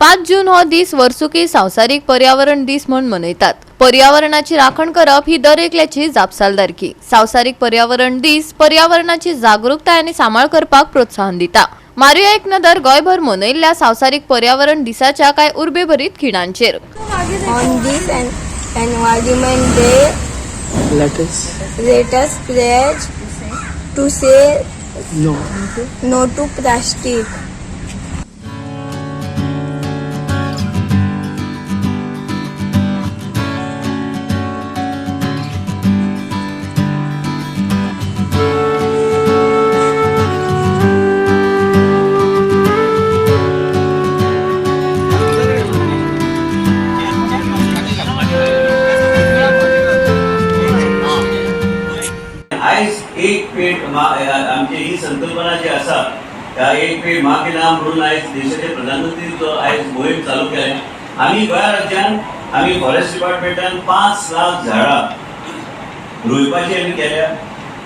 5 जून हो दीस वर्सुकी संवसारीक पर्यावरण दीस म्हणून मनयतात। पर्यावरणाची राखण करप ही दर एकल्याची जापसालदारकी। संवसारीक पर्यावरण दीस पर्यावरणाची जागरूकताय आणि सांबाळ करपाक प्रोत्साहन दिता। मारुया एक नदर गोयभर मनयल्ल्या संवसारीक पर्यावरण दिसाच्या काय उर्बेभरीत खिणांचेर। On this Environment Day, let us pledge to say no to plastic. आज एक पेट आमची ही संकल्पना जी आसा त्या एक पेट माँ के नाम म्हणून आज देशाचे प्रधानमंत्री जो आज मोहीम चालू केले। आम्ही गोंय राज्यान आम्ही फॉरेस्ट डिपार्टमेंटान 5 लाख झाडां रोवपाची आम्ही केल्या।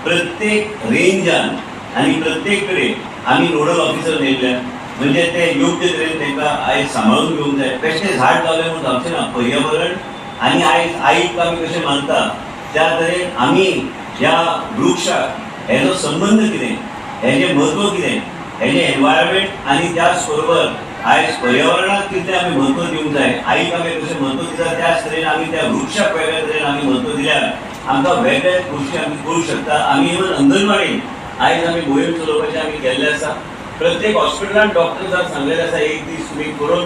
प्रत्येक रेंजान आणि प्रत्येक कडेन आम्ही नोडल ऑफिसर नेमल्या, म्हणजे ते योग्य तरेन तांकां आज सांबाळून घेवंक जाय। बेश्टें झाड लावले म्हणून जावचें ना। पर्यावरण आणि आज आईक आमी कशें मानता त्या तरेन आमी ह्या वृक्षाक हेजो संबंध कितें, हेजें म्हत्व कितें, हेजें एनवायरमेंट आणि त्याच बरोबर आज पर्यावरणाक कितें आमी म्हत्व दिवंक जाय। आईक आमी कशें म्हत्व दिता त्याच तरेन आमी त्या वृक्षाक वेगळ्या तरेन आमी म्हत्व दिल्यार आमकां वेगळे गोश्टी आमी करूंक शकता। आमी इवन अंगणवाडी आज आमी मोहीम चलोवपाचें आमी केल्लें आसा। प्रत्येक हॉस्पिटलान डॉक्टर्सांक सांगलेलें आसा एक दीस तुमी करून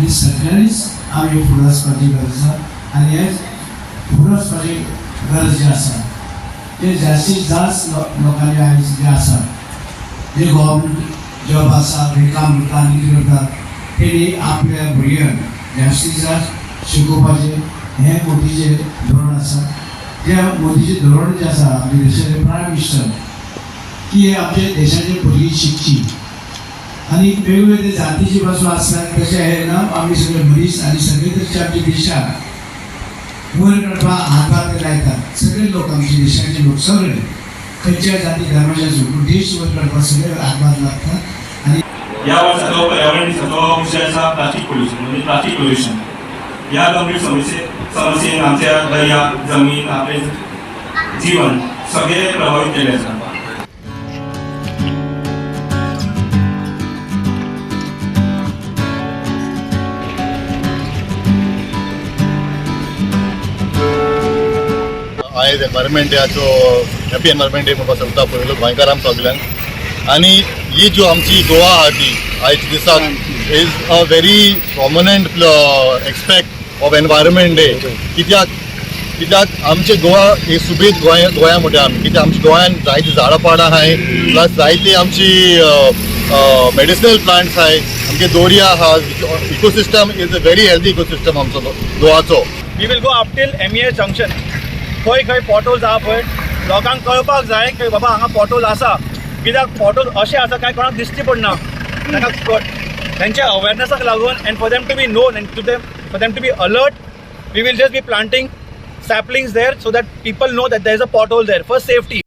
सगळ्यांनीच आमी फुडें वचपाची गरज आसा आनी हे फुडें वचपाची गरज जी आसा ते जास्तीत जास्त लोकांनी आयज जे आसा जे गव्हर्मेंट जॉब आसा ते काम करता आनी कितें करतात तेणी आपल्या भुरग्यांक जास्तीत जास्त शिकोवपाचें हें मोदीचें धोरण आसा। त्या मोदीचें धोरण जें आसा आमच्या देशाचे प्रायम मिनिस्टर की आमच्या देशाचे भुरगीं शिकची आनी वेगवेगळे जातीची पासून आसतात तशें हे ना आमी सगळे मनीस आनी सगळे तरेचे आमच्या देशाक वयर काडपाक हातभार लायतात। सगळे लोक आमच्या देशाचे लोक सगळे खंयच्याय जाती धर्माचे आसूं देश वयर काडपाक सगळे हातभार लागतात। आनी या वर्साचो पर्यावरण दिसाचो विशय आसा प्लास्टीक पोल्युशन, म्हणजे प्लास्टीक पोल्युशन। ह्या गंभीर समस्येन आमच्या दर्या, जमीन, आपले जीवन सगळे प्रभावित केले आसा। आयज एनवायरमेंट डेचो हॅपी एनवायरमेंट डे म्हणपाक सांगता पयलो गोंयकारांक सगळ्यांक। आनी ही जो आमची गोवा आहा ती आयज दिसाक is a very prominent expect of environment day. कित्याक आमचे गोवा ही सुबीत गोंया म्हणटा आमी, कित्याक आमच्या गोंयान जायतीं झाडां पाडां आहाय, प्लस जायती आमची मेडिसिनल प्लांट्स आहाय, आमचे दोर्या आहा। Ecosystem is a very healthy ecosystem आमचो गोवाचो। We will go up till MES junction. खंय खंय पॉटहोल्स आहा पळय लोकांक कळपाक जाय की बाबा हांगा पॉटहोल आसा, कित्याक पॉटहोल अशें आसा काय कोणाक दिश्टी पडना। ताका तेंच्या अवेरनेसाक लागून and for them to be known and for them to be alert we will just be planting saplings there so that people know that there is a pothole there for safety.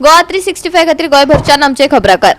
Goa 365 खातीर गोंयभरच्यान आमचे खबराकार.